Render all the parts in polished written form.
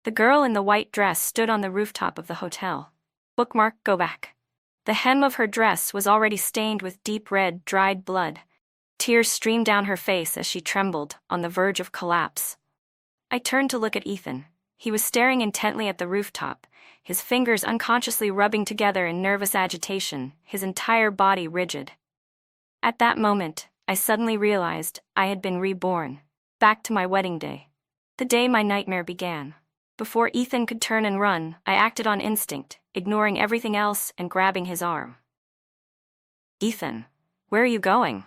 The girl in the white dress stood on the rooftop of the hotel. Bookmark, go back. The hem of her dress was already stained with deep red, dried blood. Tears streamed down her face as she trembled, on the verge of collapse. I turned to look at Ethan. He was staring intently at the rooftop, his fingers unconsciously rubbing together in nervous agitation, his entire body rigid. At that moment, I suddenly realized I had been reborn, back to my wedding day. The day my nightmare began. Before Ethan could turn and run, I acted on instinct, ignoring everything else and grabbing his arm. Ethan, where are you going?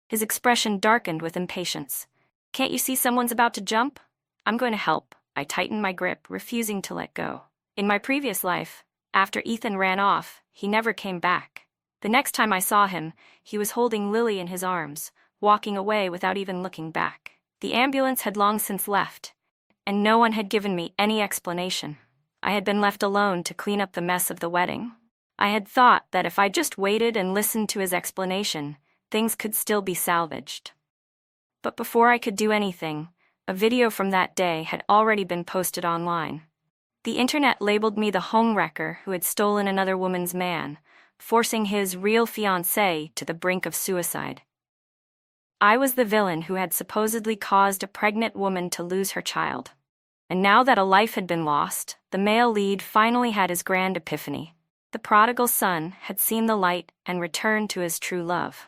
His expression darkened with impatience. Can't you see someone's about to jump? I'm going to help. I tightened my grip, refusing to let go. In my previous life, after Ethan ran off, he never came back. The next time I saw him, he was holding Lily in his arms, walking away without even looking back. The ambulance had long since left, and no one had given me any explanation. I had been left alone to clean up the mess of the wedding. I had thought that if I just waited and listened to his explanation, things could still be salvaged. But before I could do anything, a video from that day had already been posted online. The internet labeled me the homewrecker who had stolen another woman's man, forcing his real fiancée to the brink of suicide. I was the villain who had supposedly caused a pregnant woman to lose her child. And now that a life had been lost, the male lead finally had his grand epiphany. The prodigal son had seen the light and returned to his true love.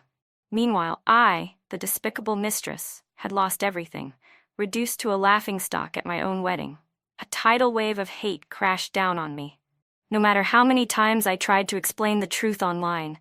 Meanwhile, I, the despicable mistress, had lost everything, reduced to a laughingstock at my own wedding. A tidal wave of hate crashed down on me. No matter how many times I tried to explain the truth online,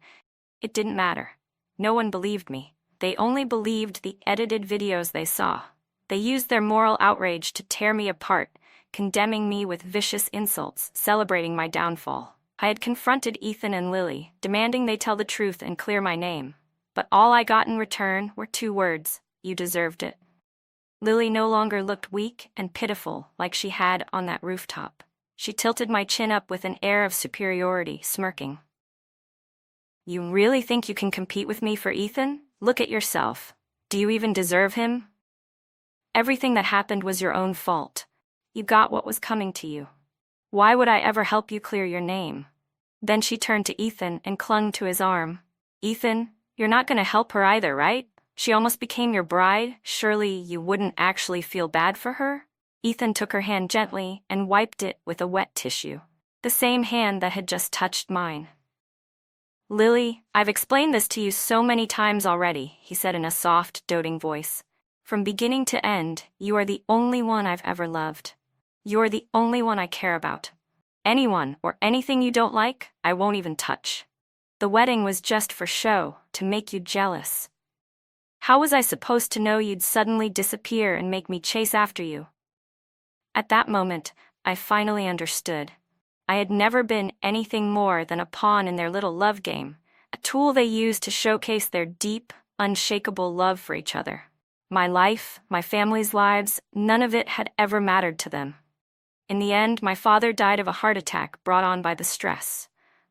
it didn't matter. No one believed me. They only believed the edited videos they saw. They used their moral outrage to tear me apart, condemning me with vicious insults, celebrating my downfall. I had confronted Ethan and Lily, demanding they tell the truth and clear my name. But all I got in return were 2 words: you deserved it. Lily no longer looked weak and pitiful like she had on that rooftop. She tilted my chin up with an air of superiority, smirking. You really think you can compete with me for Ethan? Look at yourself. Do you even deserve him? Everything that happened was your own fault. You got what was coming to you. Why would I ever help you clear your name? Then she turned to Ethan and clung to his arm. Ethan, you're not going to help her either, right? She almost became your bride. Surely you wouldn't actually feel bad for her? Ethan took her hand gently and wiped it with a wet tissue, the same hand that had just touched mine. Lily, I've explained this to you so many times already, he said in a soft, doting voice. From beginning to end, you are the only one I've ever loved. You're the only one I care about. Anyone or anything you don't like, I won't even touch. The wedding was just for show, to make you jealous. How was I supposed to know you'd suddenly disappear and make me chase after you? At that moment, I finally understood. I had never been anything more than a pawn in their little love game, a tool they used to showcase their deep, unshakable love for each other. My life, my family's lives, none of it had ever mattered to them. In the end, my father died of a heart attack brought on by the stress.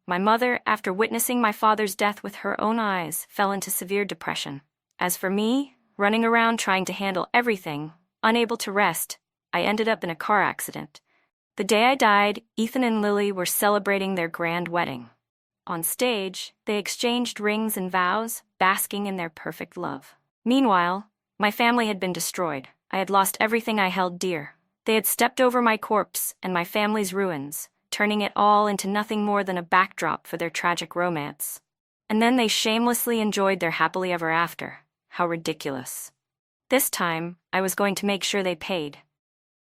My mother, after witnessing my father's death with her own eyes, fell into severe depression. As for me, running around trying to handle everything, unable to rest, I ended up in a car accident. The day I died, Ethan and Lily were celebrating their grand wedding. On stage, they exchanged rings and vows, basking in their perfect love. Meanwhile, my family had been destroyed. I had lost everything I held dear. They had stepped over my corpse and my family's ruins, turning it all into nothing more than a backdrop for their tragic romance. And then they shamelessly enjoyed their happily ever after. How ridiculous. This time, I was going to make sure they paid.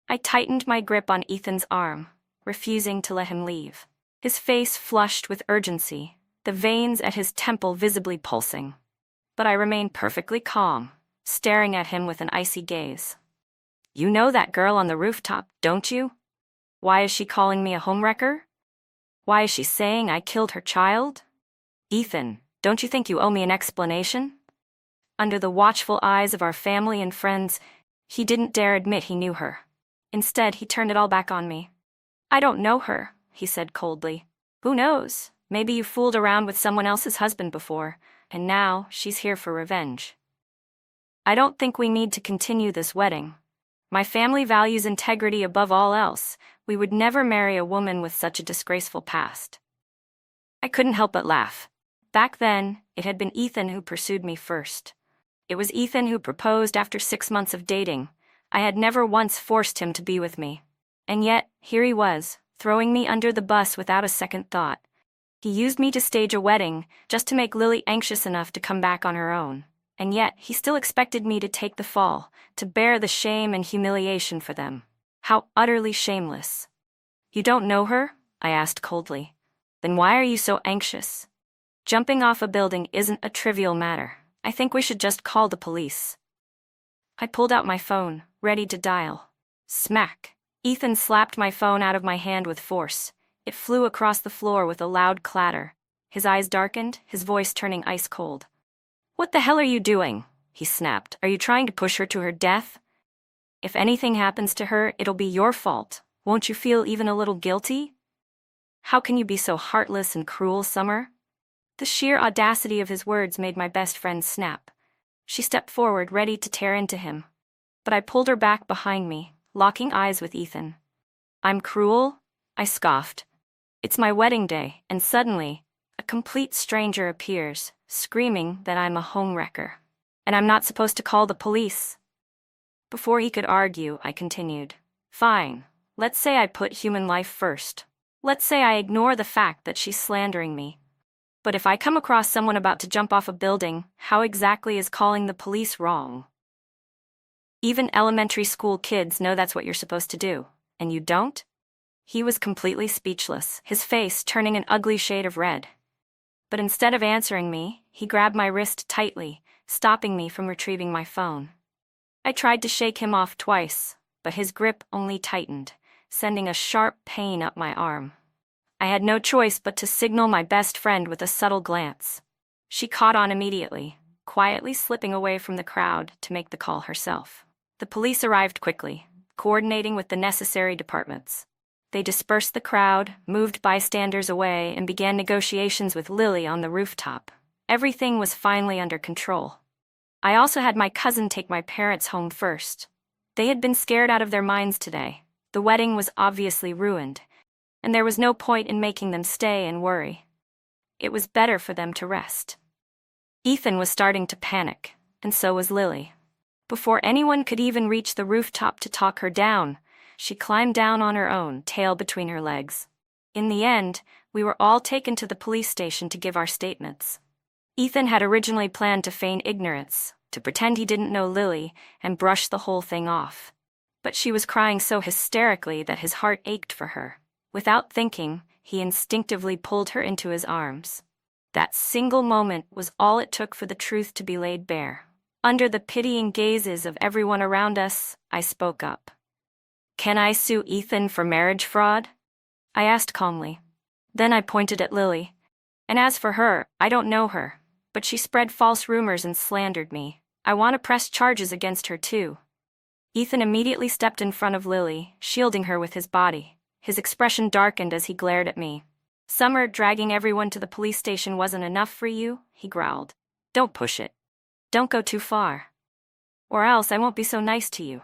I tightened my grip on Ethan's arm, refusing to let him leave. His face flushed with urgency, the veins at his temple visibly pulsing. But I remained perfectly calm, staring at him with an icy gaze. You know that girl on the rooftop, don't you? Why is she calling me a homewrecker? Why is she saying I killed her child? Ethan, don't you think you owe me an explanation? Under the watchful eyes of our family and friends, he didn't dare admit he knew her. Instead, he turned it all back on me. I don't know her, he said coldly. Who knows? Maybe you fooled around with someone else's husband before, and now she's here for revenge. I don't think we need to continue this wedding. My family values integrity above all else. We would never marry a woman with such a disgraceful past. I couldn't help but laugh. Back then, it had been Ethan who pursued me first. It was Ethan who proposed after 6 months of dating. I had never once forced him to be with me. And yet, here he was, throwing me under the bus without a second thought. He used me to stage a wedding, just to make Lily anxious enough to come back on her own. And yet, he still expected me to take the fall, to bear the shame and humiliation for them. How utterly shameless. You don't know her? I asked coldly. Then why are you so anxious? Jumping off a building isn't a trivial matter. I think we should just call the police. I pulled out my phone, ready to dial. Smack! Ethan slapped my phone out of my hand with force. It flew across the floor with a loud clatter. His eyes darkened, his voice turning ice cold. What the hell are you doing? He snapped. Are you trying to push her to her death? If anything happens to her, it'll be your fault. Won't you feel even a little guilty? How can you be so heartless and cruel, Summer? The sheer audacity of his words made my best friend snap. She stepped forward, ready to tear into him. But I pulled her back behind me, locking eyes with Ethan. I'm cruel? I scoffed. It's my wedding day, and suddenly, a complete stranger appears, screaming that I'm a homewrecker. And I'm not supposed to call the police. Before he could argue, I continued. Fine, let's say I put human life first. Let's say I ignore the fact that she's slandering me. But if I come across someone about to jump off a building, how exactly is calling the police wrong? Even elementary school kids know that's what you're supposed to do, and you don't? He was completely speechless, his face turning an ugly shade of red. But instead of answering me, he grabbed my wrist tightly, stopping me from retrieving my phone. I tried to shake him off twice, but his grip only tightened, sending a sharp pain up my arm. I had no choice but to signal my best friend with a subtle glance. She caught on immediately, quietly slipping away from the crowd to make the call herself. The police arrived quickly, coordinating with the necessary departments. They dispersed the crowd, moved bystanders away, and began negotiations with Lily on the rooftop. Everything was finally under control. I also had my cousin take my parents home first. They had been scared out of their minds today. The wedding was obviously ruined, and there was no point in making them stay and worry. It was better for them to rest. Ethan was starting to panic, and so was Lily. Before anyone could even reach the rooftop to talk her down, she climbed down on her own, tail between her legs. In the end, we were all taken to the police station to give our statements. Ethan had originally planned to feign ignorance, to pretend he didn't know Lily, and brush the whole thing off. But she was crying so hysterically that his heart ached for her. Without thinking, he instinctively pulled her into his arms. That single moment was all it took for the truth to be laid bare. Under the pitying gazes of everyone around us, I spoke up. Can I sue Ethan for marriage fraud? I asked calmly. Then I pointed at Lily. And as for her, I don't know her, but she spread false rumors and slandered me. I want to press charges against her too. Ethan immediately stepped in front of Lily, shielding her with his body. His expression darkened as he glared at me. Summer, dragging everyone to the police station wasn't enough for you? He growled. Don't push it. Don't go too far. Or else I won't be so nice to you.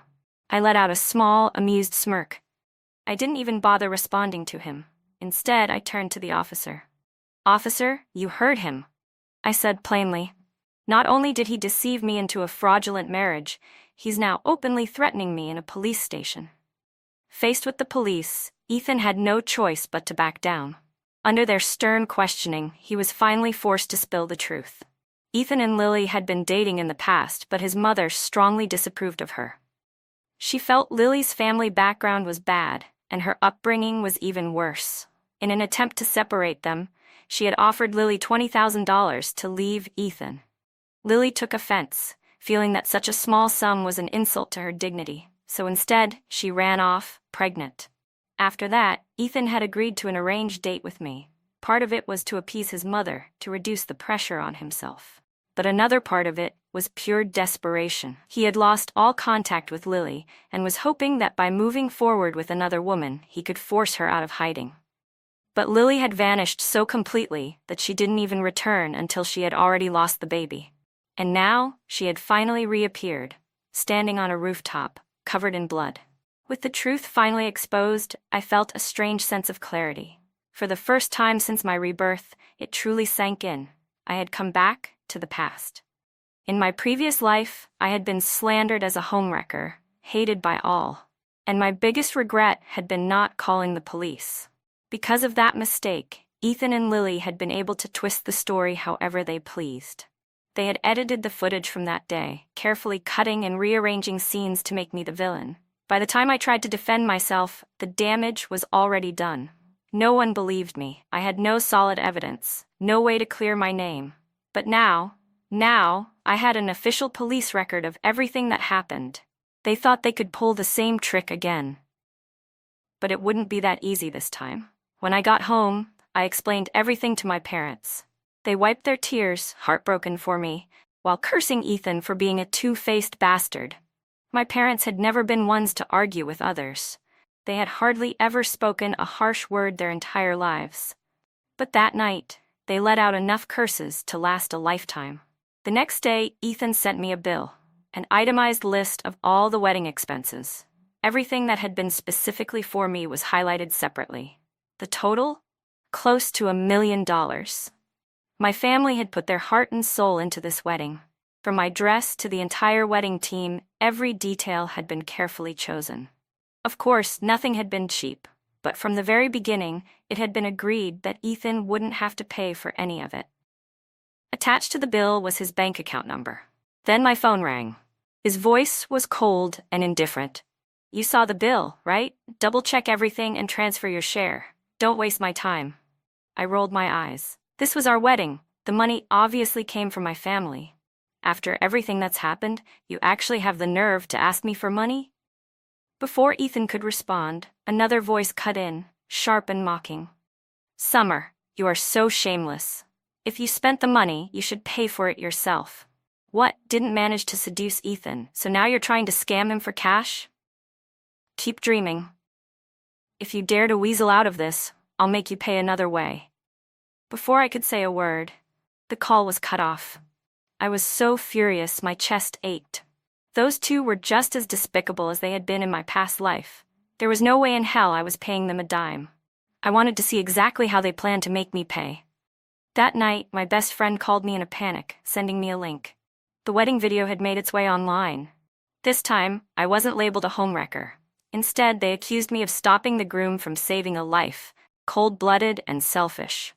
I let out a small, amused smirk. I didn't even bother responding to him. Instead, I turned to the officer. Officer, you heard him, I said plainly. Not only did he deceive me into a fraudulent marriage, he's now openly threatening me in a police station. Faced with the police, Ethan had no choice but to back down. Under their stern questioning, he was finally forced to spill the truth. Ethan and Lily had been dating in the past, but his mother strongly disapproved of her. She felt Lily's family background was bad, and her upbringing was even worse. In an attempt to separate them, she had offered Lily $20,000 to leave Ethan. Lily took offense, feeling that such a small sum was an insult to her dignity, so instead, she ran off, pregnant. After that, Ethan had agreed to an arranged date with me. Part of it was to appease his mother, to reduce the pressure on himself. But another part of it was pure desperation. He had lost all contact with Lily, and was hoping that by moving forward with another woman, he could force her out of hiding. But Lily had vanished so completely that she didn't even return until she had already lost the baby. And now, she had finally reappeared, standing on a rooftop, covered in blood. With the truth finally exposed, I felt a strange sense of clarity. For the first time since my rebirth, it truly sank in. I had come back to the past. In my previous life, I had been slandered as a homewrecker, hated by all. And my biggest regret had been not calling the police. Because of that mistake, Ethan and Lily had been able to twist the story however they pleased. They had edited the footage from that day, carefully cutting and rearranging scenes to make me the villain. By the time I tried to defend myself, the damage was already done. No one believed me. I had no solid evidence, no way to clear my name. But now, I had an official police record of everything that happened. They thought they could pull the same trick again. But it wouldn't be that easy this time. When I got home, I explained everything to my parents. They wiped their tears, heartbroken for me, while cursing Ethan for being a two-faced bastard. My parents had never been ones to argue with others. They had hardly ever spoken a harsh word their entire lives. But that night, they let out enough curses to last a lifetime. The next day, Ethan sent me a bill. An itemized list of all the wedding expenses. Everything that had been specifically for me was highlighted separately. The total? Close to $1 million. My family had put their heart and soul into this wedding. From my dress to the entire wedding team, every detail had been carefully chosen. Of course, nothing had been cheap, but from the very beginning, it had been agreed that Ethan wouldn't have to pay for any of it. Attached to the bill was his bank account number. Then my phone rang. His voice was cold and indifferent. "You saw the bill, right? Double-check everything and transfer your share. Don't waste my time." I rolled my eyes. This was our wedding. The money obviously came from my family. After everything that's happened, you actually have the nerve to ask me for money? Before Ethan could respond, another voice cut in, sharp and mocking. "Summer, you are so shameless. If you spent the money, you should pay for it yourself. What, didn't manage to seduce Ethan, so now you're trying to scam him for cash? Keep dreaming. If you dare to weasel out of this, I'll make you pay another way." Before I could say a word, the call was cut off. I was so furious my chest ached. Those two were just as despicable as they had been in my past life. There was no way in hell I was paying them a dime. I wanted to see exactly how they planned to make me pay. That night, my best friend called me in a panic, sending me a link. The wedding video had made its way online. This time, I wasn't labeled a homewrecker. Instead, they accused me of stopping the groom from saving a life, cold-blooded and selfish.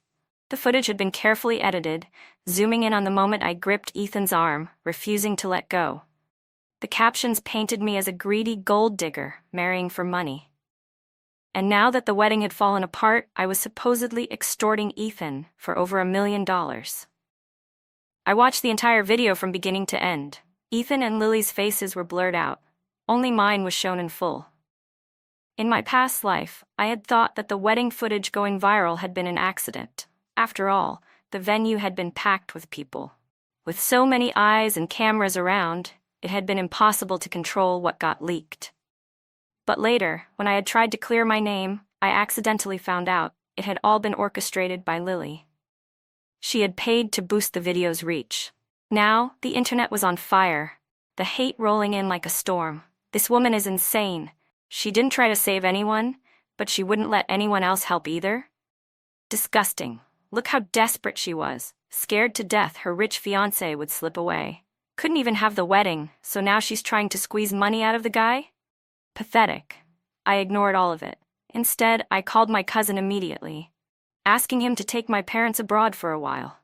The footage had been carefully edited, zooming in on the moment I gripped Ethan's arm, refusing to let go. The captions painted me as a greedy gold digger, marrying for money. And now that the wedding had fallen apart, I was supposedly extorting Ethan for over $1 million. I watched the entire video from beginning to end. Ethan and Lily's faces were blurred out. Only mine was shown in full. In my past life, I had thought that the wedding footage going viral had been an accident. After all, the venue had been packed with people. With so many eyes and cameras around, it had been impossible to control what got leaked. But later, when I had tried to clear my name, I accidentally found out it had all been orchestrated by Lily. She had paid to boost the video's reach. Now, the internet was on fire, the hate rolling in like a storm. This woman is insane. She didn't try to save anyone, but she wouldn't let anyone else help either. Disgusting. Look how desperate she was, scared to death her rich fiancé would slip away. Couldn't even have the wedding, so now she's trying to squeeze money out of the guy? Pathetic. I ignored all of it. Instead, I called my cousin immediately, asking him to take my parents abroad for a while.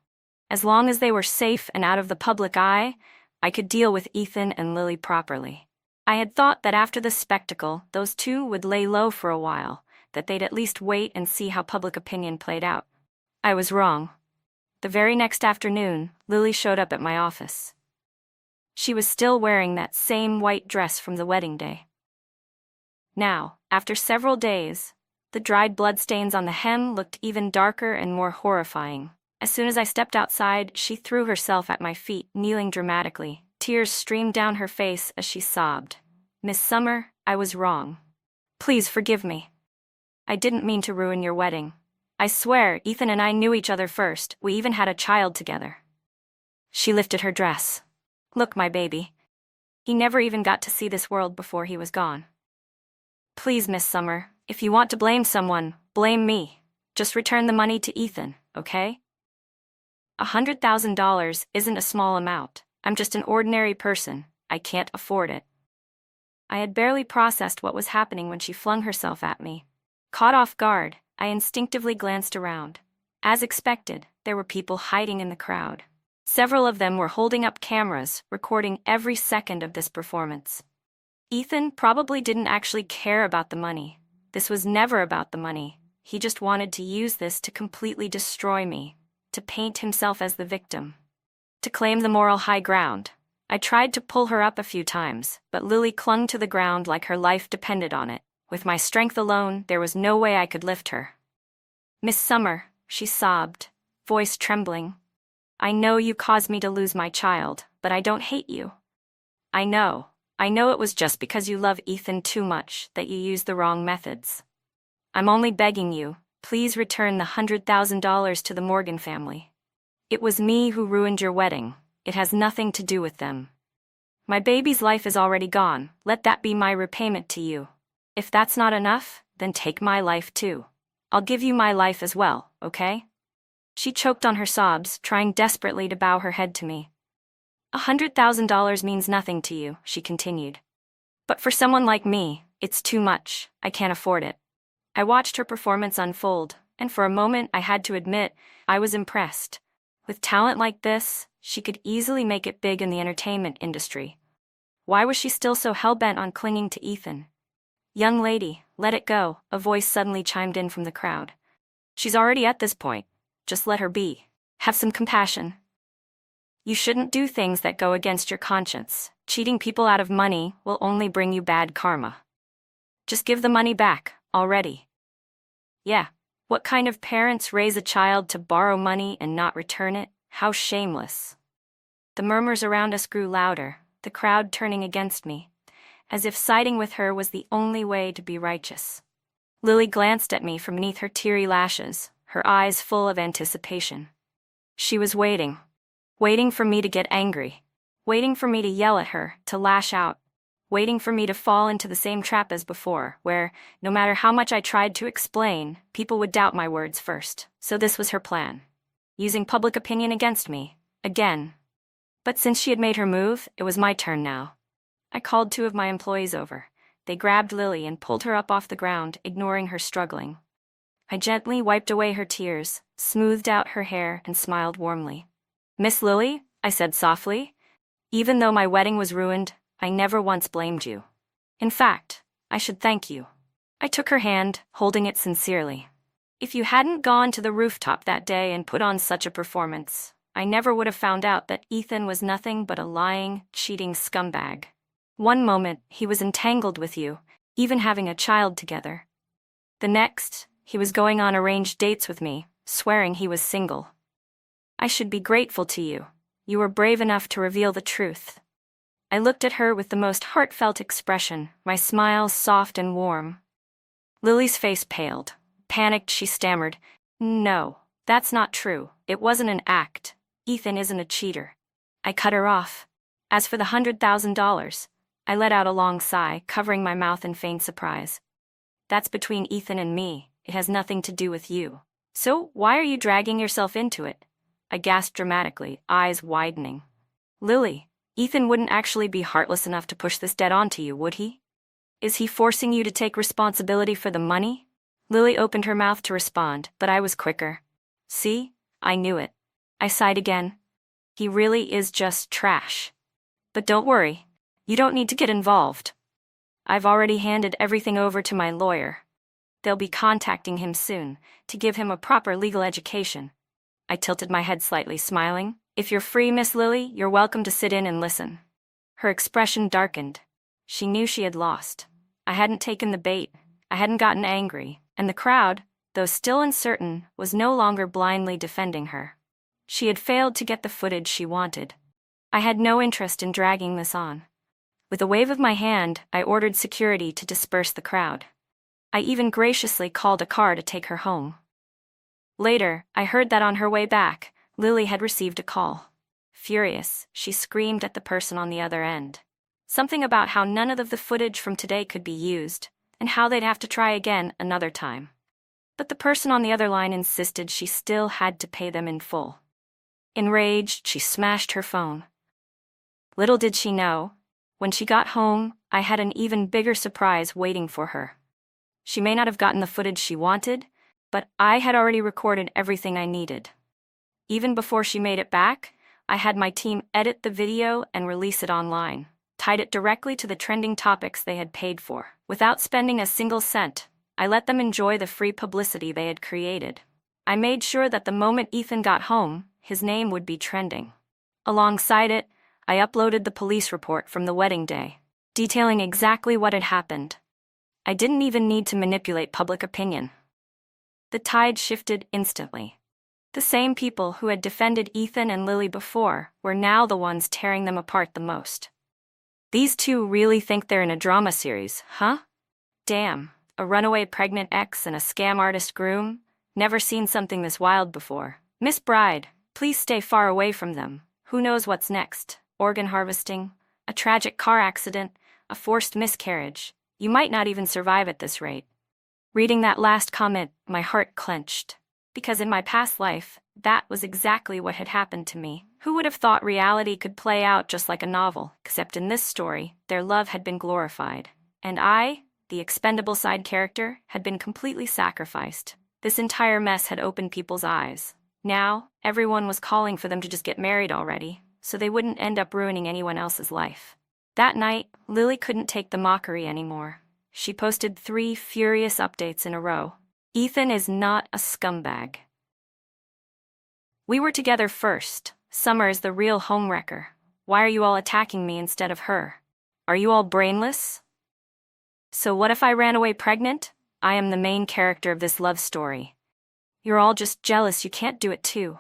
As long as they were safe and out of the public eye, I could deal with Ethan and Lily properly. I had thought that after the spectacle, those two would lay low for a while, that they'd at least wait and see how public opinion played out. I was wrong. The very next afternoon, Lily showed up at my office. She was still wearing that same white dress from the wedding day. Now, after several days, the dried bloodstains on the hem looked even darker and more horrifying. As soon as I stepped outside, she threw herself at my feet, kneeling dramatically. Tears streamed down her face as she sobbed. "Miss Summer, I was wrong. Please forgive me. I didn't mean to ruin your wedding. I swear, Ethan and I knew each other first. We even had a child together." She lifted her dress. "Look, my baby." He never even got to see this world before he was gone. Please, Miss Summer, if you want to blame someone, blame me. Just return the money to Ethan, okay? $100,000 isn't a small amount. I'm just an ordinary person. I can't afford it. I had barely processed what was happening when she flung herself at me. Caught off guard, I instinctively glanced around. As expected, there were people hiding in the crowd. Several of them were holding up cameras, recording every second of this performance. Ethan probably didn't actually care about the money. This was never about the money. He just wanted to use this to completely destroy me, to paint himself as the victim, to claim the moral high ground. I tried to pull her up a few times, but Lily clung to the ground like her life depended on it. With my strength alone, there was no way I could lift her. Miss Summer, she sobbed, voice trembling. I know you caused me to lose my child, but I don't hate you. I know it was just because you love Ethan too much that you used the wrong methods. I'm only begging you, please return the $100,000 to the Morgan family. It was me who ruined your wedding. It has nothing to do with them. My baby's life is already gone. Let that be my repayment to you. If that's not enough, then take my life too. I'll give you my life as well, okay? She choked on her sobs, trying desperately to bow her head to me. $100,000 means nothing to you, she continued. But for someone like me, it's too much. I can't afford it. I watched her performance unfold, and for a moment I had to admit, I was impressed. With talent like this, she could easily make it big in the entertainment industry. Why was she still so hell-bent on clinging to Ethan? Young lady, let it go, a voice suddenly chimed in from the crowd. She's already at this point. Just let her be. Have some compassion. You shouldn't do things that go against your conscience. Cheating people out of money will only bring you bad karma. Just give the money back, already. Yeah, what kind of parents raise a child to borrow money and not return it? How shameless. The murmurs around us grew louder, the crowd turning against me, as if siding with her was the only way to be righteous. Lily glanced at me from beneath her teary lashes, her eyes full of anticipation. She was waiting for me to get angry, waiting for me to yell at her, to lash out, waiting for me to fall into the same trap as before, where, no matter how much I tried to explain, people would doubt my words first. So this was her plan. Using public opinion against me, again. But since she had made her move, it was my turn now. I called 2 of my employees over. They grabbed Lily and pulled her up off the ground, ignoring her struggling. I gently wiped away her tears, smoothed out her hair, and smiled warmly. Miss Lily, I said softly, even though my wedding was ruined, I never once blamed you. In fact, I should thank you. I took her hand, holding it sincerely. If you hadn't gone to the rooftop that day and put on such a performance, I never would have found out that Ethan was nothing but a lying, cheating scumbag. One moment, he was entangled with you, even having a child together. The next, he was going on arranged dates with me, swearing he was single. I should be grateful to you. You were brave enough to reveal the truth. I looked at her with the most heartfelt expression, my smile soft and warm. Lily's face paled. Panicked, she stammered, No, that's not true. It wasn't an act. Ethan isn't a cheater. I cut her off. As for the $100,000, I let out a long sigh, covering my mouth in feigned surprise. That's between Ethan and me. It has nothing to do with you. So why are you dragging yourself into it? I gasped dramatically, eyes widening. Lily, Ethan wouldn't actually be heartless enough to push this debt onto you, would he? Is he forcing you to take responsibility for the money? Lily opened her mouth to respond, but I was quicker. See? I knew it. I sighed again. He really is just trash. But don't worry. You don't need to get involved. I've already handed everything over to my lawyer. They'll be contacting him soon, to give him a proper legal education. I tilted my head slightly, smiling. If you're free, Miss Lily, you're welcome to sit in and listen. Her expression darkened. She knew she had lost. I hadn't taken the bait. I hadn't gotten angry, and the crowd, though still uncertain, was no longer blindly defending her. She had failed to get the footage she wanted. I had no interest in dragging this on. With a wave of my hand, I ordered security to disperse the crowd. I even graciously called a car to take her home. Later, I heard that on her way back, Lily had received a call. Furious, she screamed at the person on the other end. Something about how none of the footage from today could be used, and how they'd have to try again another time. But the person on the other line insisted she still had to pay them in full. Enraged, she smashed her phone. Little did she know, when she got home, I had an even bigger surprise waiting for her. She may not have gotten the footage she wanted, but I had already recorded everything I needed. Even before she made it back, I had my team edit the video and release it online, tied it directly to the trending topics they had paid for. Without spending a single cent, I let them enjoy the free publicity they had created. I made sure that the moment Ethan got home, his name would be trending. Alongside it, I uploaded the police report from the wedding day, detailing exactly what had happened. I didn't even need to manipulate public opinion. The tide shifted instantly. The same people who had defended Ethan and Lily before were now the ones tearing them apart the most. These two really think they're in a drama series, huh? Damn, a runaway pregnant ex and a scam artist groom? Never seen something this wild before. Miss Bride, please stay far away from them. Who knows what's next? Organ harvesting, a tragic car accident, a forced miscarriage. You might not even survive at this rate. Reading that last comment, my heart clenched. Because in my past life, that was exactly what had happened to me. Who would have thought reality could play out just like a novel? Except in this story, their love had been glorified. And I, the expendable side character, had been completely sacrificed. This entire mess had opened people's eyes. Now, everyone was calling for them to just get married already, so they wouldn't end up ruining anyone else's life. That night, Lily couldn't take the mockery anymore. She posted 3 furious updates in a row. Ethan is not a scumbag. We were together first. Summer is the real homewrecker. Why are you all attacking me instead of her? Are you all brainless? So what if I ran away pregnant? I am the main character of this love story. You're all just jealous you can't do it too.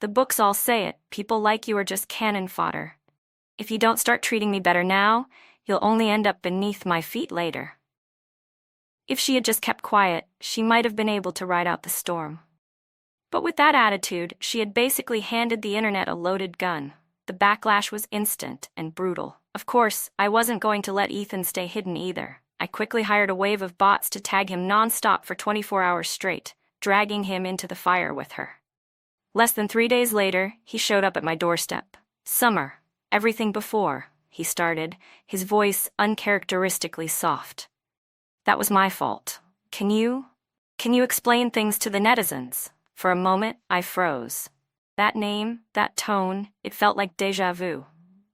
The books all say it, people like you are just cannon fodder. If you don't start treating me better now, you'll only end up beneath my feet later. If she had just kept quiet, she might have been able to ride out the storm. But with that attitude, she had basically handed the internet a loaded gun. The backlash was instant and brutal. Of course, I wasn't going to let Ethan stay hidden either. I quickly hired a wave of bots to tag him non-stop for 24 hours straight, dragging him into the fire with her. Less than 3 days later, he showed up at my doorstep. Summer, everything before, he started, his voice uncharacteristically soft. That was my fault. Can you explain things to the netizens? For a moment, I froze. That name, that tone, it felt like déjà vu.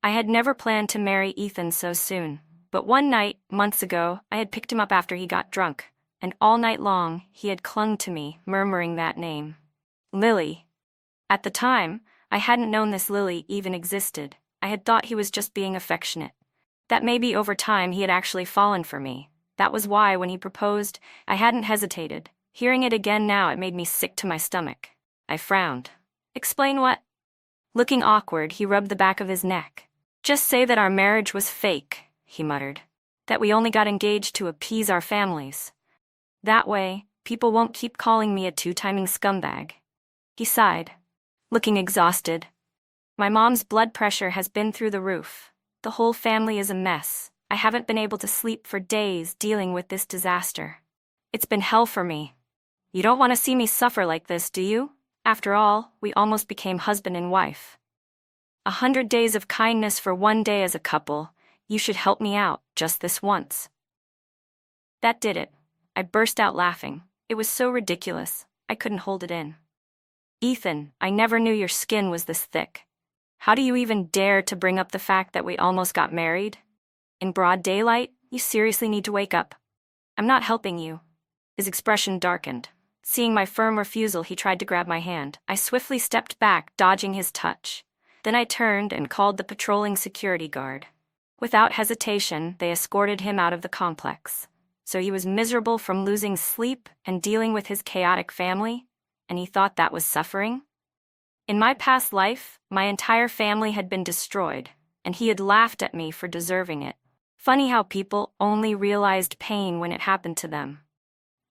I had never planned to marry Ethan so soon. But one night, months ago, I had picked him up after he got drunk, and all night long, he had clung to me, murmuring that name. Lily. At the time, I hadn't known this Lily even existed. I had thought he was just being affectionate. That maybe over time he had actually fallen for me. That was why, when he proposed, I hadn't hesitated. Hearing it again now, it made me sick to my stomach. I frowned. Explain what? Looking awkward, he rubbed the back of his neck. Just say that our marriage was fake, he muttered. That we only got engaged to appease our families. That way, people won't keep calling me a two-timing scumbag. He sighed, looking exhausted. My mom's blood pressure has been through the roof. The whole family is a mess. I haven't been able to sleep for days dealing with this disaster. It's been hell for me. You don't want to see me suffer like this, do you? After all, we almost became husband and wife. 100 days of kindness for 1 day as a couple. You should help me out, just this once. That did it. I burst out laughing. It was so ridiculous, I couldn't hold it in. Ethan, I never knew your skin was this thick. How do you even dare to bring up the fact that we almost got married? In broad daylight, you seriously need to wake up. I'm not helping you. His expression darkened. Seeing my firm refusal, he tried to grab my hand. I swiftly stepped back, dodging his touch. Then I turned and called the patrolling security guard. Without hesitation, they escorted him out of the complex. So he was miserable from losing sleep and dealing with his chaotic family, and he thought that was suffering? In my past life, my entire family had been destroyed, and he had laughed at me for deserving it. Funny how people only realized pain when it happened to them.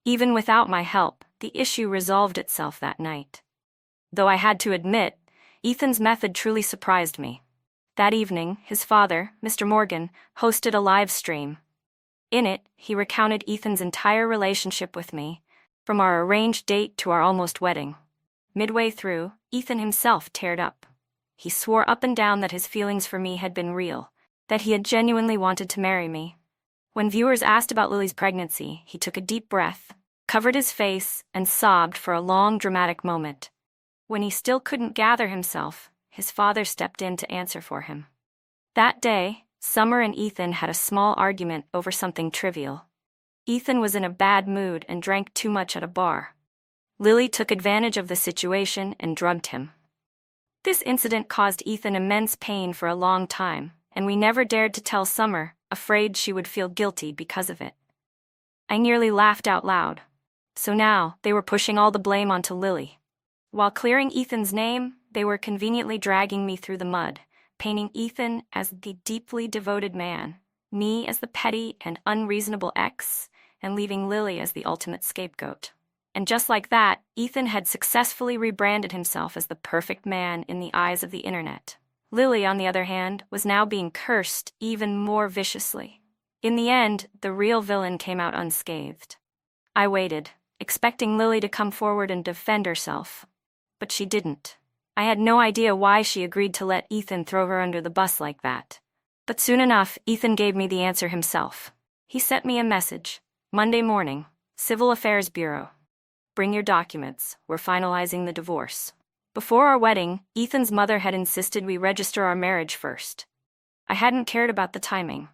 Even without my help, the issue resolved itself that night. Though I had to admit, Ethan's method truly surprised me. That evening, his father, Mr. Morgan, hosted a live stream. In it, he recounted Ethan's entire relationship with me, from our arranged date to our almost wedding. Midway through, Ethan himself teared up. He swore up and down that his feelings for me had been real, that he had genuinely wanted to marry me. When viewers asked about Lily's pregnancy, he took a deep breath, covered his face, and sobbed for a long, dramatic moment. When he still couldn't gather himself, his father stepped in to answer for him. That day, Summer and Ethan had a small argument over something trivial. Ethan was in a bad mood and drank too much at a bar. Lily took advantage of the situation and drugged him. This incident caused Ethan immense pain for a long time, and we never dared to tell Summer, afraid she would feel guilty because of it. I nearly laughed out loud. So now, they were pushing all the blame onto Lily. While clearing Ethan's name, they were conveniently dragging me through the mud, painting Ethan as the deeply devoted man, me as the petty and unreasonable ex, and leaving Lily as the ultimate scapegoat. And just like that, Ethan had successfully rebranded himself as the perfect man in the eyes of the internet. Lily, on the other hand, was now being cursed even more viciously. In the end, the real villain came out unscathed. I waited, expecting Lily to come forward and defend herself. But she didn't. I had no idea why she agreed to let Ethan throw her under the bus like that. But soon enough, Ethan gave me the answer himself. He sent me a message. Monday morning, Civil Affairs Bureau. Bring your documents. We're finalizing the divorce. Before our wedding, Ethan's mother had insisted we register our marriage first. I hadn't cared about the timing.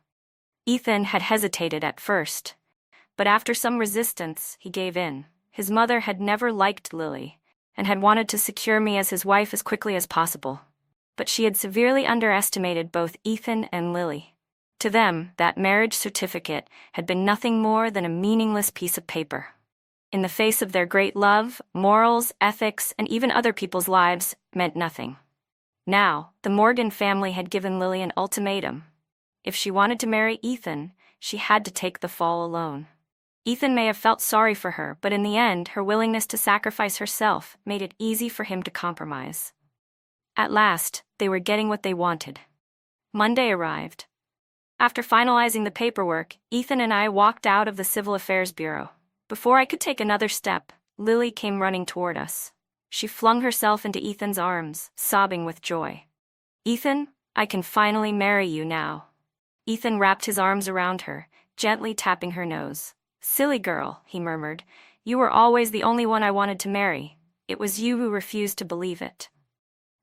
Ethan had hesitated at first, but after some resistance, he gave in. His mother had never liked Lily, and had wanted to secure me as his wife as quickly as possible. But she had severely underestimated both Ethan and Lily. To them, that marriage certificate had been nothing more than a meaningless piece of paper. In the face of their great love, morals, ethics, and even other people's lives meant nothing. Now, the Morgan family had given Lily an ultimatum. If she wanted to marry Ethan, she had to take the fall alone. Ethan may have felt sorry for her, but in the end, her willingness to sacrifice herself made it easy for him to compromise. At last, they were getting what they wanted. Monday arrived. After finalizing the paperwork, Ethan and I walked out of the Civil Affairs Bureau. Before I could take another step, Lily came running toward us. She flung herself into Ethan's arms, sobbing with joy. "Ethan, I can finally marry you now." Ethan wrapped his arms around her, gently tapping her nose. "Silly girl," he murmured. "You were always the only one I wanted to marry. It was you who refused to believe it."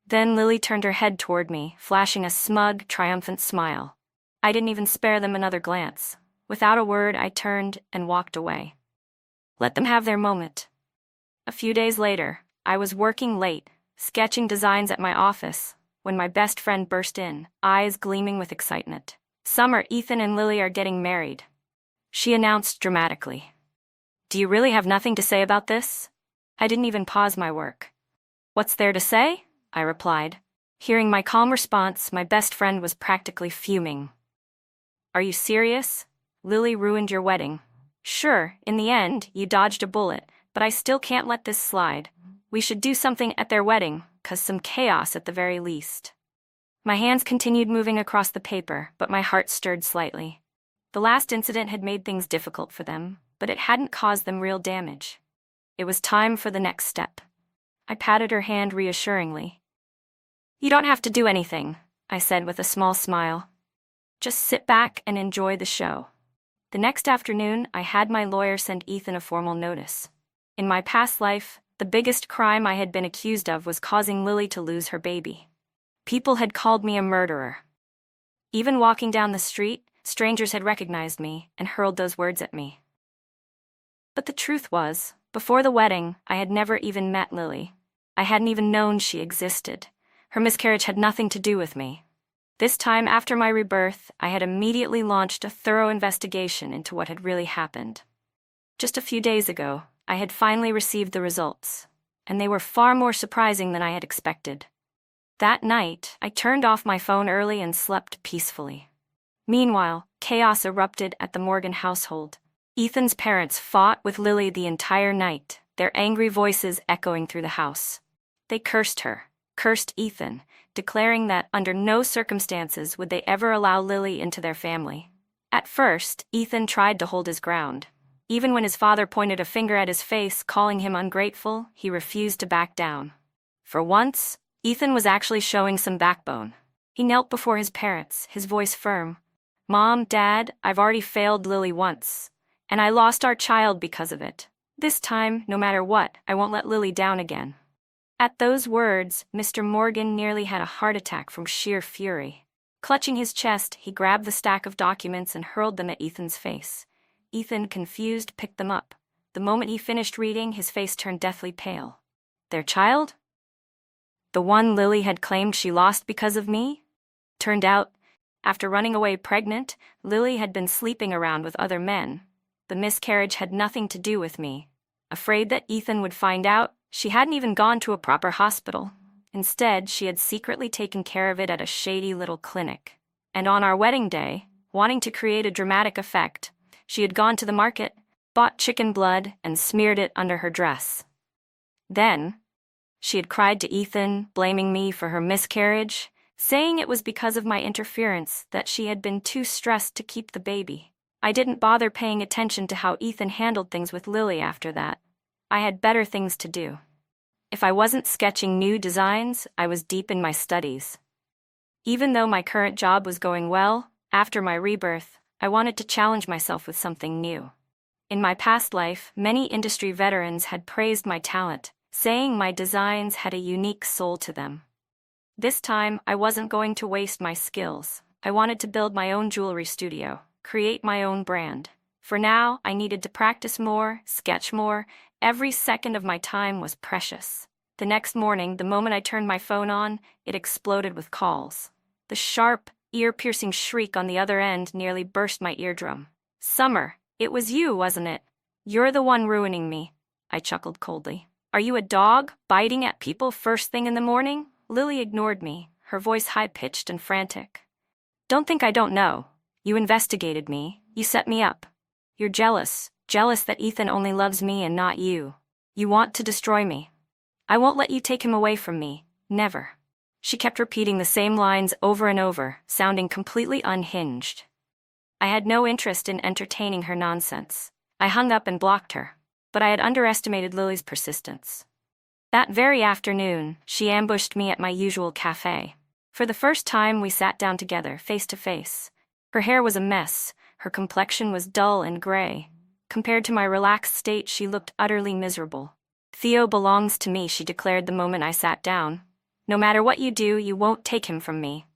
Then Lily turned her head toward me, flashing a smug, triumphant smile. I didn't even spare them another glance. Without a word, I turned and walked away. Let them have their moment. A few days later, I was working late, sketching designs at my office, when my best friend burst in, eyes gleaming with excitement. "Summer, Ethan and Lily are getting married," she announced dramatically. "Do you really have nothing to say about this?" I didn't even pause my work. "What's there to say?" I replied. Hearing my calm response, my best friend was practically fuming. "Are you serious? Lily ruined your wedding. Sure, in the end, you dodged a bullet, but I still can't let this slide. We should do something at their wedding, 'cause some chaos at the very least." My hands continued moving across the paper, but my heart stirred slightly. The last incident had made things difficult for them, but it hadn't caused them real damage. It was time for the next step. I patted her hand reassuringly. "You don't have to do anything," I said with a small smile. "Just sit back and enjoy the show." The next afternoon, I had my lawyer send Ethan a formal notice. In my past life, the biggest crime I had been accused of was causing Lily to lose her baby. People had called me a murderer. Even walking down the street, strangers had recognized me and hurled those words at me. But the truth was, before the wedding, I had never even met Lily. I hadn't even known she existed. Her miscarriage had nothing to do with me. This time, after my rebirth, I had immediately launched a thorough investigation into what had really happened. Just a few days ago, I had finally received the results, and they were far more surprising than I had expected. That night, I turned off my phone early and slept peacefully. Meanwhile, chaos erupted at the Morgan household. Ethan's parents fought with Lily the entire night, their angry voices echoing through the house. They cursed her. cursed Ethan, declaring that under no circumstances would they ever allow Lily into their family. At first, Ethan tried to hold his ground. Even when his father pointed a finger at his face, calling him ungrateful, he refused to back down. For once, Ethan was actually showing some backbone. He knelt before his parents, his voice firm. "Mom, Dad, I've already failed Lily once, and I lost our child because of it. This time, no matter what, I won't let Lily down again." At those words, Mr. Morgan nearly had a heart attack from sheer fury. Clutching his chest, he grabbed the stack of documents and hurled them at Ethan's face. Ethan, confused, picked them up. The moment he finished reading, his face turned deathly pale. Their child? The one Lily had claimed she lost because of me? Turned out, after running away pregnant, Lily had been sleeping around with other men. The miscarriage had nothing to do with me. Afraid that Ethan would find out, she hadn't even gone to a proper hospital. Instead, she had secretly taken care of it at a shady little clinic. And on our wedding day, wanting to create a dramatic effect, she had gone to the market, bought chicken blood, and smeared it under her dress. Then, she had cried to Ethan, blaming me for her miscarriage, saying it was because of my interference that she had been too stressed to keep the baby. I didn't bother paying attention to how Ethan handled things with Lily after that. I had better things to do. If I wasn't sketching new designs, I was deep in my studies. Even though my current job was going well, after my rebirth, I wanted to challenge myself with something new. In my past life, many industry veterans had praised my talent, saying my designs had a unique soul to them. This time, I wasn't going to waste my skills. I wanted to build my own jewelry studio, create my own brand. For now, I needed to practice more, sketch more. Every second of my time was precious. The next morning, the moment I turned my phone on, it exploded with calls. The sharp, ear-piercing shriek on the other end nearly burst my eardrum. "Summer, it was you, wasn't it? You're the one ruining me," I chuckled coldly. "Are you a dog, biting at people first thing in the morning?" Lily ignored me, her voice high-pitched and frantic. "Don't think I don't know. You investigated me. You set me up. You're jealous that Ethan only loves me and not you. You want to destroy me. I won't let you take him away from me. Never." She kept repeating the same lines over and over, sounding completely unhinged. I had no interest in entertaining her nonsense. I hung up and blocked her, but I had underestimated Lily's persistence. That very afternoon, she ambushed me at my usual cafe. For the first time, we sat down together, face to face. Her hair was a mess, her complexion was dull and gray. Compared to my relaxed state, she looked utterly miserable. "Theo belongs to me," she declared the moment I sat down. "No matter what you do, you won't take him from me."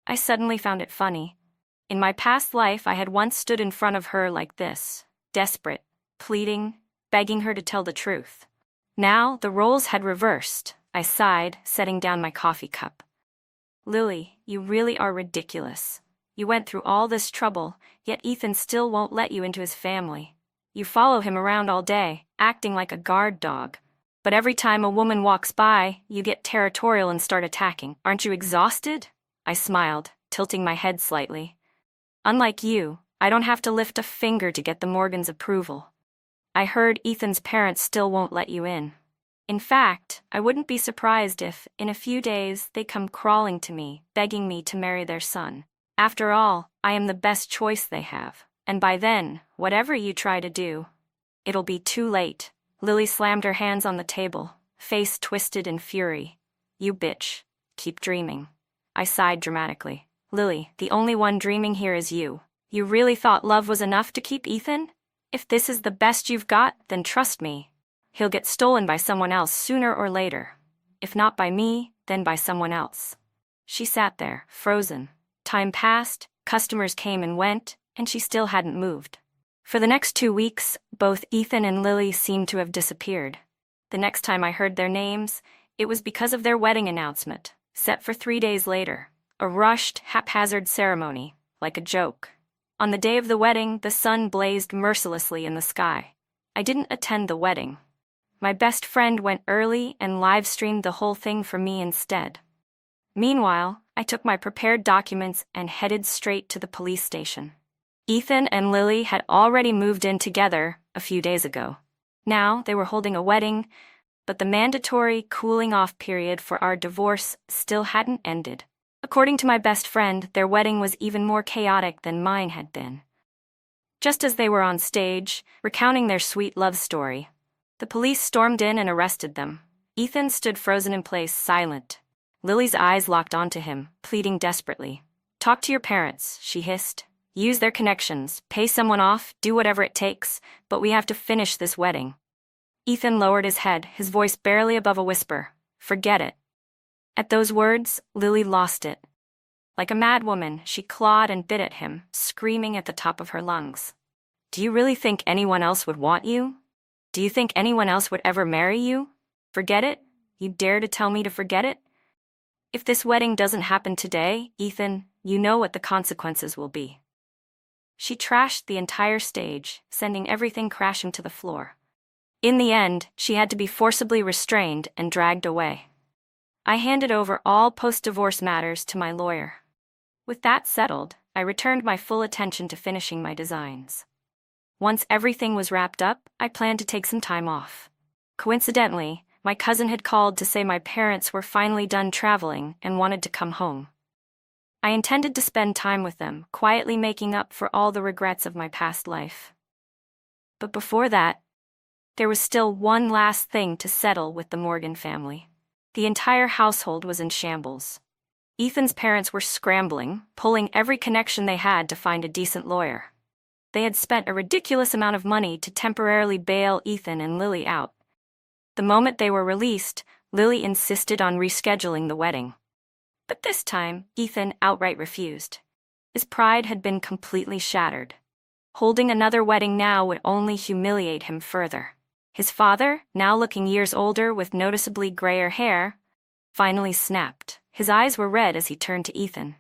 I suddenly found it funny. In my past life, I had once stood in front of her like this, desperate, pleading, begging her to tell the truth. Now, the roles had reversed. I sighed, setting down my coffee cup. "Lily, you really are ridiculous. You went through all this trouble, yet Ethan still won't let you into his family. You follow him around all day, acting like a guard dog. But every time a woman walks by, you get territorial and start attacking. Aren't you exhausted?" I smiled, tilting my head slightly. "Unlike you, I don't have to lift a finger to get the Morgans' approval. I heard Ethan's parents still won't let you in. In fact, I wouldn't be surprised if, in a few days, they come crawling to me, begging me to marry their son. After all, I am the best choice they have. And by then, whatever you try to do, it'll be too late." Lily slammed her hands on the table, face twisted in fury. "You bitch. Keep dreaming." I sighed dramatically. "Lily, the only one dreaming here is you. You really thought love was enough to keep Ethan? If this is the best you've got, then trust me. He'll get stolen by someone else sooner or later. If not by me, then by someone else." She sat there, frozen. Time passed, customers came and went, and she still hadn't moved. For the next 2 weeks, both Ethan and Lily seemed to have disappeared. The next time I heard their names, it was because of their wedding announcement, set for 3 days later. A rushed, haphazard ceremony, like a joke. On the day of the wedding, the sun blazed mercilessly in the sky. I didn't attend the wedding. My best friend went early and live-streamed the whole thing for me instead. Meanwhile, I took my prepared documents and headed straight to the police station. Ethan and Lily had already moved in together a few days ago. Now they were holding a wedding, but the mandatory cooling-off period for our divorce still hadn't ended. According to my best friend, their wedding was even more chaotic than mine had been. Just as they were on stage, recounting their sweet love story, the police stormed in and arrested them. Ethan stood frozen in place, silent. Lily's eyes locked onto him, pleading desperately. "Talk to your parents," she hissed. "Use their connections, pay someone off, do whatever it takes, but we have to finish this wedding." Ethan lowered his head, his voice barely above a whisper. "Forget it." At those words, Lily lost it. Like a madwoman, she clawed and bit at him, screaming at the top of her lungs. "Do you really think anyone else would want you? Do you think anyone else would ever marry you? Forget it? You dare to tell me to forget it? If this wedding doesn't happen today, Ethan, you know what the consequences will be." She trashed the entire stage, sending everything crashing to the floor. In the end, she had to be forcibly restrained and dragged away. I handed over all post-divorce matters to my lawyer. With that settled, I returned my full attention to finishing my designs. Once everything was wrapped up, I planned to take some time off. Coincidentally, my cousin had called to say my parents were finally done traveling and wanted to come home. I intended to spend time with them, quietly making up for all the regrets of my past life. But before that, there was still one last thing to settle with the Morgan family. The entire household was in shambles. Ethan's parents were scrambling, pulling every connection they had to find a decent lawyer. They had spent a ridiculous amount of money to temporarily bail Ethan and Lily out. The moment they were released, Lily insisted on rescheduling the wedding. But this time, Ethan outright refused. His pride had been completely shattered. Holding another wedding now would only humiliate him further. His father, now looking years older with noticeably grayer hair, finally snapped. His eyes were red as he turned to Ethan.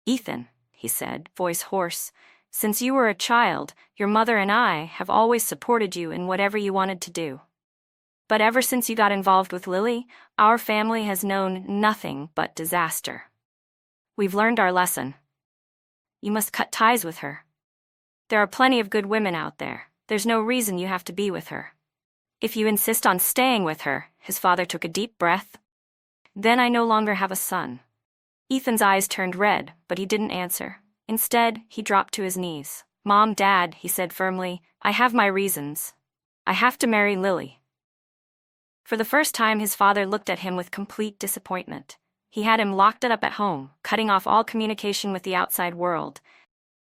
"Ethan," he said, voice hoarse, "since you were a child, your mother and I have always supported you in whatever you wanted to do. But ever since you got involved with Lily, our family has known nothing but disaster. We've learned our lesson. You must cut ties with her. There are plenty of good women out there. There's no reason you have to be with her. If you insist on staying with her," his father took a deep breath, "then I no longer have a son." Ethan's eyes turned red, but he didn't answer. Instead, he dropped to his knees. "Mom, Dad," he said firmly, "I have my reasons. I have to marry Lily." For the first time, his father looked at him with complete disappointment. He had him locked up at home, cutting off all communication with the outside world,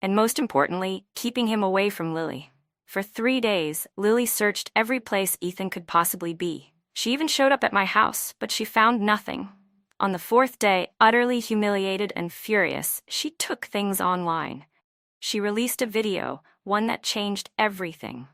and most importantly, keeping him away from Lily. For 3 days, Lily searched every place Ethan could possibly be. She even showed up at my house, but she found nothing. On the 4th day, utterly humiliated and furious, she took things online. She released a video, one that changed everything.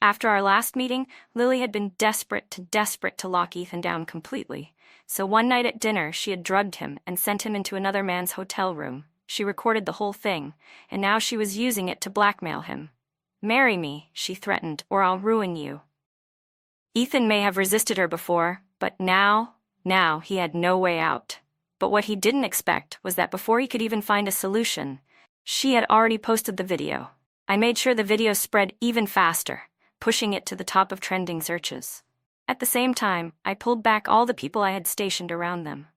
After our last meeting, Lily had been desperate to lock Ethan down completely. So one night at dinner, she had drugged him and sent him into another man's hotel room. She recorded the whole thing, and now she was using it to blackmail him. "Marry me," she threatened, "or I'll ruin you." Ethan may have resisted her before, but now he had no way out. But what he didn't expect was that before he could even find a solution, she had already posted the video. I made sure the video spread even faster, pushing it to the top of trending searches. At the same time, I pulled back all the people I had stationed around them.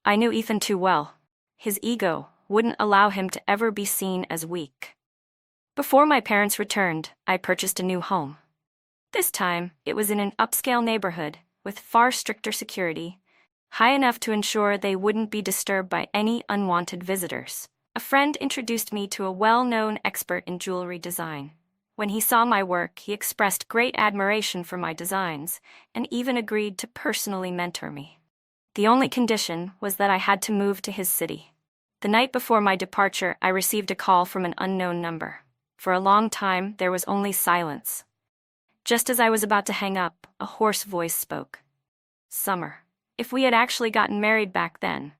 I knew Ethan too well. His ego wouldn't allow him to ever be seen as weak. Before my parents returned, I purchased a new home. This time, it was in an upscale neighborhood with far stricter security, high enough to ensure they wouldn't be disturbed by any unwanted visitors. A friend introduced me to a well-known expert in jewelry design. When he saw my work, he expressed great admiration for my designs and even agreed to personally mentor me. The only condition was that I had to move to his city. The night before my departure, I received a call from an unknown number. For a long time, there was only silence. Just as I was about to hang up, a hoarse voice spoke. "Summer, if we had actually gotten married back then,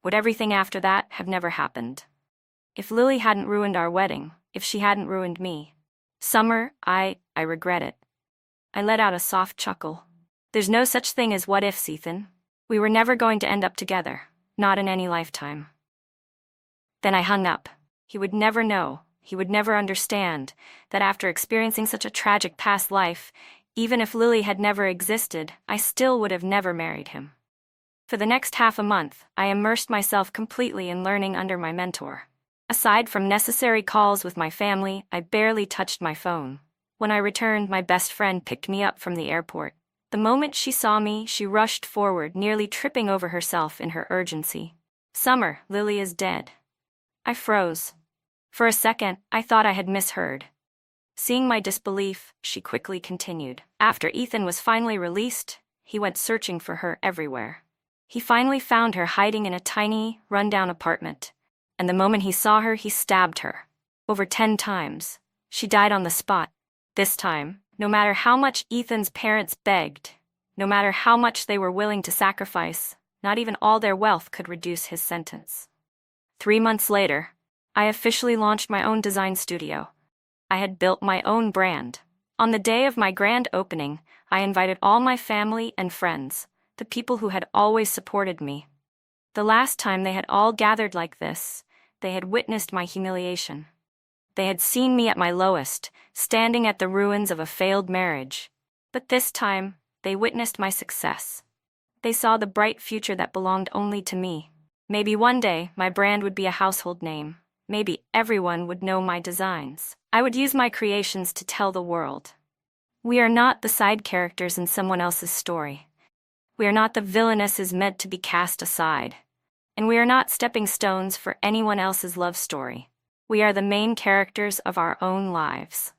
would everything after that have never happened? If Lily hadn't ruined our wedding, if she hadn't ruined me. Summer, I regret it." I let out a soft chuckle. "There's no such thing as what ifs, Ethan. We were never going to end up together, not in any lifetime." Then I hung up. He would never know. he would never understand that after experiencing such a tragic past life, even if Lily had never existed, I still would have never married him. For the next half a month, I immersed myself completely in learning under my mentor. Aside from necessary calls with my family, I barely touched my phone. When I returned, my best friend picked me up from the airport. The moment she saw me, she rushed forward, nearly tripping over herself in her urgency. "Summer, Lily is dead." I froze. For a second, I thought I had misheard. Seeing my disbelief, she quickly continued. "After Ethan was finally released, he went searching for her everywhere. He finally found her hiding in a tiny, run-down apartment. And the moment he saw her, he stabbed her. Over 10 times. She died on the spot. This time, no matter how much Ethan's parents begged, no matter how much they were willing to sacrifice, not even all their wealth could reduce his sentence." 3 months later, I officially launched my own design studio. I had built my own brand. On the day of my grand opening, I invited all my family and friends, the people who had always supported me. The last time they had all gathered like this, they had witnessed my humiliation. They had seen me at my lowest, standing at the ruins of a failed marriage. But this time, they witnessed my success. They saw the bright future that belonged only to me. Maybe one day, my brand would be a household name. Maybe everyone would know my designs. I would use my creations to tell the world. We are not the side characters in someone else's story. We are not the villainesses meant to be cast aside. And we are not stepping stones for anyone else's love story. We are the main characters of our own lives.